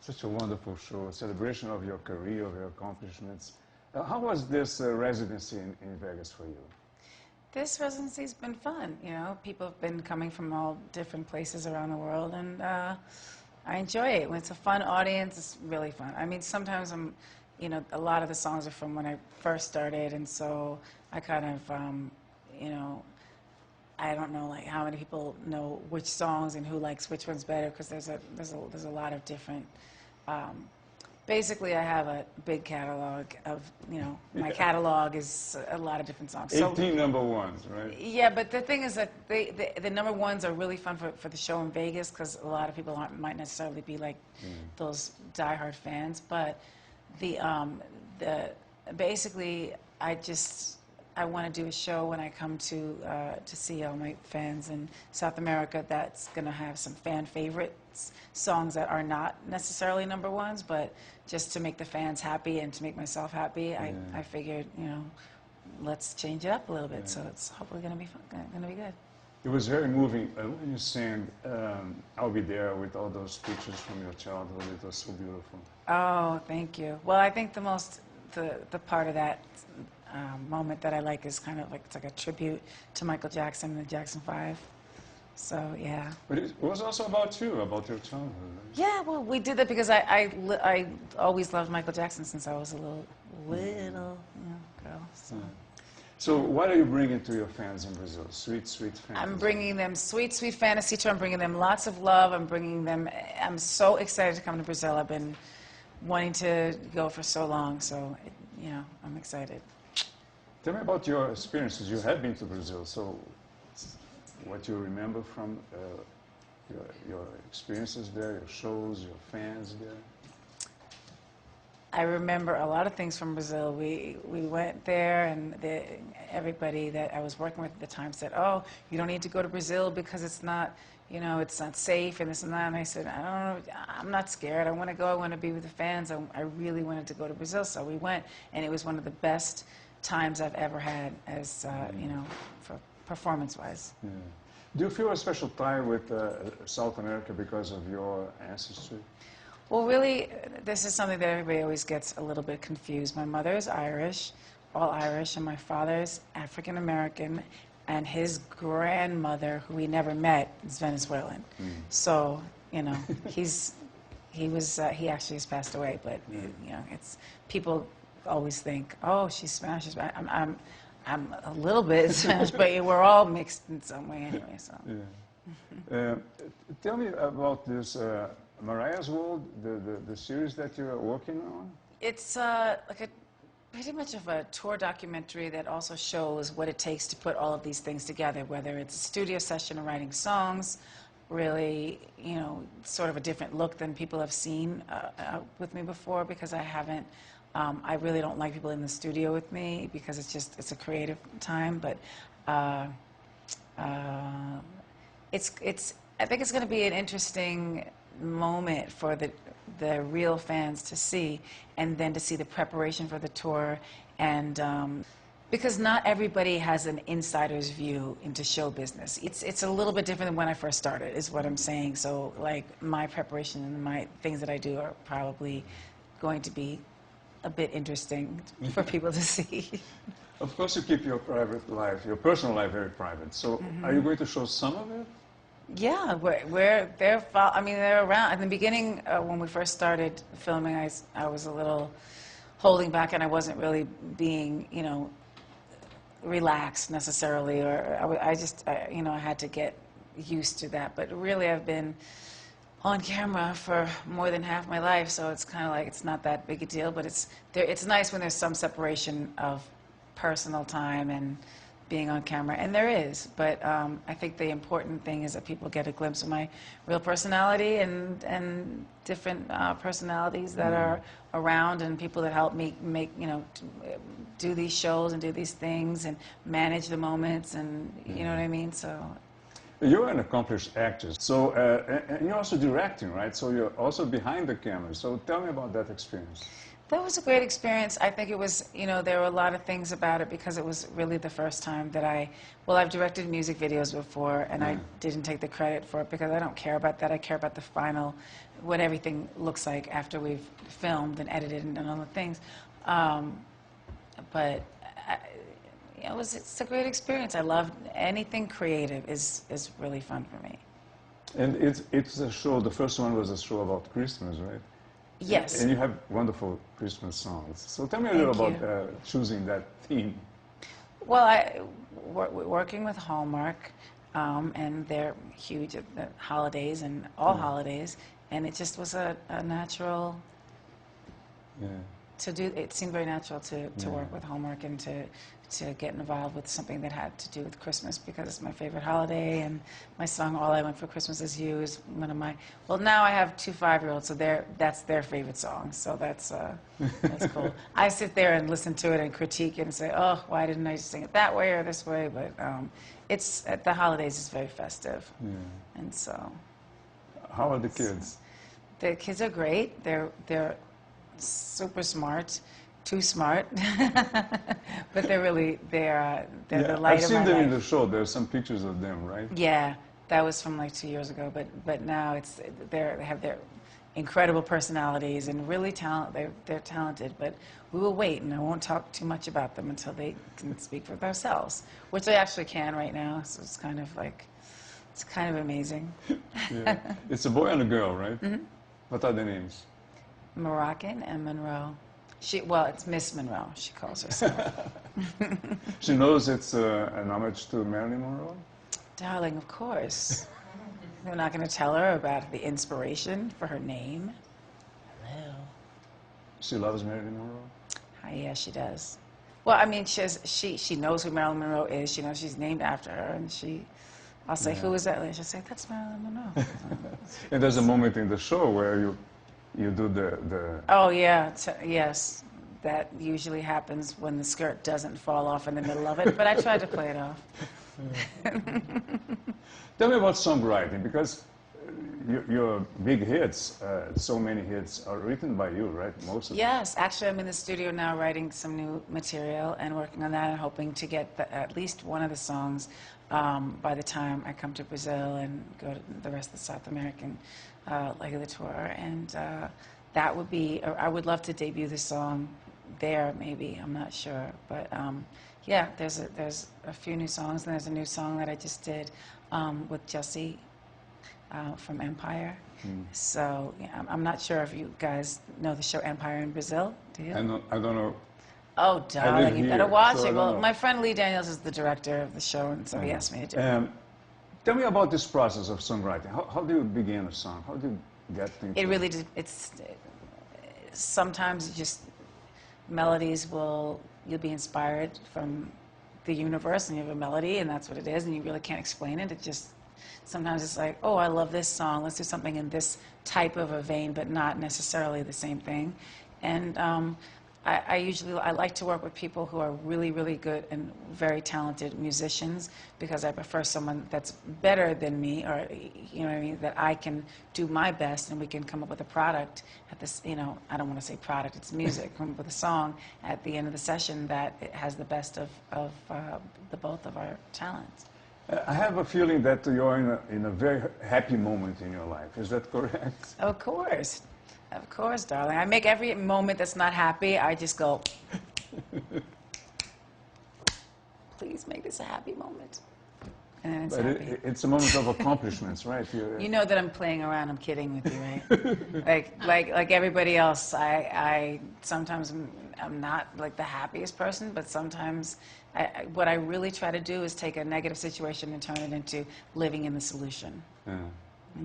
Such a wonderful show, a celebration of your career, of your accomplishments. How was this residency in Vegas for you? This residency's been fun. You know, people have been coming from all different places around the world, and I enjoy it. When it's a fun audience, it's really fun. I mean, sometimes a lot of the songs are from when I first started, and so I kind of, I don't know like how many people know which songs and who likes which ones better, because there's a lot of different. Basically, I have a big catalog of, my catalog is a lot of different songs. 18 number ones, right? Yeah, but the thing is that the number ones are really fun for the show in Vegas, because a lot of people might necessarily be like those diehard fans. But basically, I want to do a show when I come to see all my fans in South America that's going to have some fan favorites, songs that are not necessarily number ones, but just to make the fans happy and to make myself happy. I figured, let's change it up a little bit. So it's hopefully going to be fun, going to be good. It was very moving when you sang "I'll Be There" with all those pictures from your childhood. It was so beautiful. Oh, thank you. Well, I think the part of that moment that I like is kind of like, it's like a tribute to Michael Jackson and the Jackson 5. So, yeah. But it was also about you, about your childhood. Right? Yeah, well, we did that because I always loved Michael Jackson since I was a little girl. So. Yeah. So what are you bringing to your fans in Brazil? Sweet, sweet fantasy. I'm bringing them sweet, sweet fantasy tour. I'm bringing them lots of love. I'm so excited to come to Brazil. I've been wanting to go for so long, so, I'm excited. Tell me about your experiences. You have been to Brazil, so what you remember from your experiences there, your shows, your fans there? I remember a lot of things from Brazil. We went there, and everybody that I was working with at the time said, "Oh, you don't need to go to Brazil because it's not, it's not safe and this and that." And I said, "I don't know. I'm not scared. I want to go. I want to be with the fans. I really wanted to go to Brazil." So we went, and it was one of the best times I've ever had, as for performance-wise. Yeah. Do you feel a special tie with South America because of your ancestry? Well, really, this is something that everybody always gets a little bit confused. My mother is Irish, all Irish, and my father's African American, and his grandmother, who we never met, is Venezuelan. So, he actually has passed away, but it's people always think, "Oh, she's Spanish." I'm a little bit Spanish, but we're all mixed in some way anyway. So. Yeah. Tell me about this Mariah's World, the series that you're working on. It's like pretty much of a tour documentary that also shows what it takes to put all of these things together, whether it's a studio session or writing songs. Really, sort of a different look than people have seen with me before, because I haven't. I really don't like people in the studio with me because it's a creative time, but I think it's going to be an interesting moment for the real fans to see, and then to see the preparation for the tour, and because not everybody has an insider's view into show business. It's a little bit different than when I first started, is what I'm saying. So like my preparation and my things that I do are probably going to be a bit interesting for people to see. Of course, you keep your private life, your personal life, very private. So, are you going to show some of it? Yeah, they're around. In the beginning, when we first started filming, I was a little holding back, and I wasn't really being, relaxed necessarily, or I had to get used to that. But really, I've been on camera for more than half my life, so it's kind of like it's not that big a deal, but it's nice when there's some separation of personal time and being on camera, and there is, but I think the important thing is that people get a glimpse of my real personality and different personalities that are around, and people that help me make, do these shows and do these things and manage the moments, and you know what I mean, so. You're an accomplished actress, so and you're also directing, right? So you're also behind the camera. So tell me about that experience. That was a great experience. I think it was, you know, there were a lot of things about it because it was really the first time that I've directed music videos before, and I didn't take the credit for it because I don't care about that. I care about the final, what everything looks like after we've filmed and edited and done all the things. But it's a great experience. I love anything creative is really fun for me. And it's a show, the first one was a show about Christmas, right? Yes. And you have wonderful Christmas songs. So tell me a little about choosing that theme. Well, working with Hallmark, and they're huge at the holidays and all holidays, and it just was a natural to do. It seemed very natural to work with Hallmark and to get involved with something that had to do with Christmas because it's my favorite holiday, and my song "All I Want for Christmas Is You" is one of my. Well, now I have 2 5-year-olds, so that's their favorite song. So that's cool. I sit there and listen to it and critique it and say, oh, why didn't I sing it that way or this way? But it's at the holidays. It's very festive, and so. How are the kids? The kids are great. They're super smart. Too smart, but they're the light of my life. I've seen them in the show. There are some pictures of them, right? Yeah, that was from like 2 years ago. But now they have their incredible personalities and really they're talented. But we will wait, and I won't talk too much about them until they can speak for themselves, which they actually can right now. So it's kind of amazing. It's a boy and a girl, right? Mm-hmm. What are their names? Moroccan and Monroe. It's Miss Monroe, she calls herself. She knows it's an homage to Marilyn Monroe? Darling, of course. We're not going to tell her about the inspiration for her name. Hello. She loves Marilyn Monroe? Yeah, she does. Well, I mean, she knows who Marilyn Monroe is. She knows she's named after her, and I'll say, who is that? She'll say, that's Marilyn Monroe. And there's a moment in the show where you do the... Oh, yeah. Yes. That usually happens when the skirt doesn't fall off in the middle of it, but I tried to play it off. Tell me about songwriting, because your big hits, so many hits, are written by you, right? Most of them. Yes. Actually, I'm in the studio now writing some new material and working on that and hoping to get at least one of the songs by the time I come to Brazil and go to the rest of the South American leg of the tour. And that would be, I would love to debut the song there, maybe. I'm not sure. But yeah, there's a few new songs, and there's a new song that I just did with Jesse from Empire. So yeah, I'm not sure if you guys know the show Empire in Brazil. Do you? I don't know. Oh, darling, you better watch so it. Well, my friend Lee Daniels is the director of the show, and so he asked me to do it. Tell me about this process of songwriting. How do you begin a song? How do you get things? It really, sometimes just melodies you'll be inspired from the universe, and you have a melody, and that's what it is, and you really can't explain it. It just, sometimes it's like, oh, I love this song. Let's do something in this type of a vein, but not necessarily the same thing. And I like to work with people who are really, really good and very talented musicians, because I prefer someone that's better than me, or, you know what I mean, that I can do my best and we can come up with a product at this, you know, I don't want to say product, it's music, come up with a song at the end of the session that it has the best of the both of our talents. I have a feeling that you're in a very happy moment in your life. Is that correct? Of course. Of course, darling. I make every moment that's not happy, I just go, please make this a happy moment. And then it's happy. It's a moment of accomplishments, right? You know that I'm playing around, I'm kidding with you, right? like everybody else, I sometimes I'm not like the happiest person, but sometimes what I really try to do is take a negative situation and turn it into living in the solution. And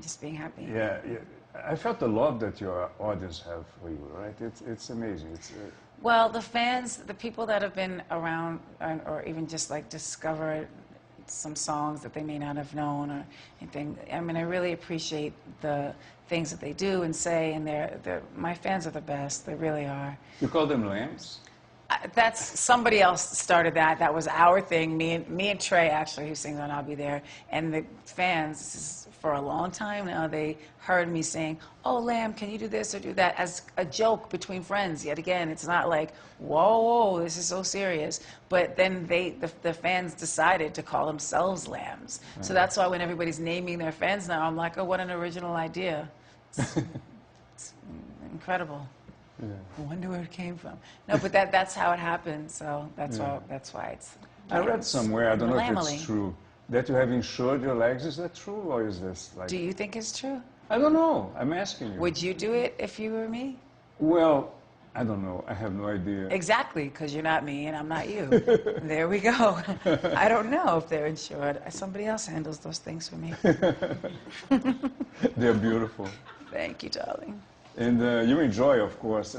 just being happy. Yeah. I felt the love that your audience have for you, right? It's amazing. Well, the fans, the people that have been around, or even just like discovered some songs that they may not have known or anything. I mean, I really appreciate the things that they do and say, and my fans are the best. They really are. You call them lambs? That's somebody else started that. That was our thing. Me and Trey, actually, who sings on "I'll Be There," and the fans. This is for a long time now, they heard me saying, "Oh, lamb, can you do this or do that?" as a joke between friends. Yet again, it's not like, "Whoa, whoa, this is so serious." But then the fans decided to call themselves lambs. So that's why when everybody's naming their fans now, I'm like, "Oh, what an original idea! It's incredible." Yeah. I wonder where it came from. No, but that's how it happened. So that's why it's. I read somewhere, I don't know if Lamely. it's true, that you have insured your legs. Is that true, or is this like... Do you think it's true? I don't know. I'm asking you. Would you do it if you were me? Well, I don't know. I have no idea. Exactly, because you're not me and I'm not you. There we go. I don't know if they're insured. Somebody else handles those things for me. They're beautiful. Thank you, darling. And you enjoy, of course,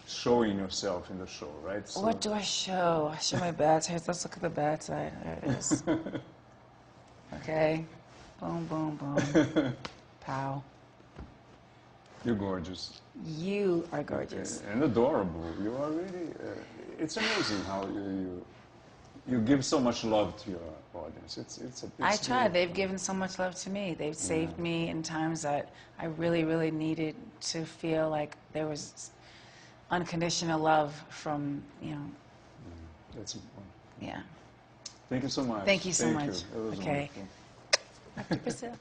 showing yourself in the show, right? So What do I show? I show my bad side. Let's look at the bad side. There it is. Okay. Boom, boom, boom. Pow. you're gorgeous. You are gorgeous. And adorable. You are really... it's amazing how you give so much love to your audience. It's I try. really They've fun. given so much love to me. They've saved me in times that I really, really needed to feel like there was unconditional love from, That's important. yeah. Thank you so much. Thank you so much. It was Okay. wonderful. Back to Brazil.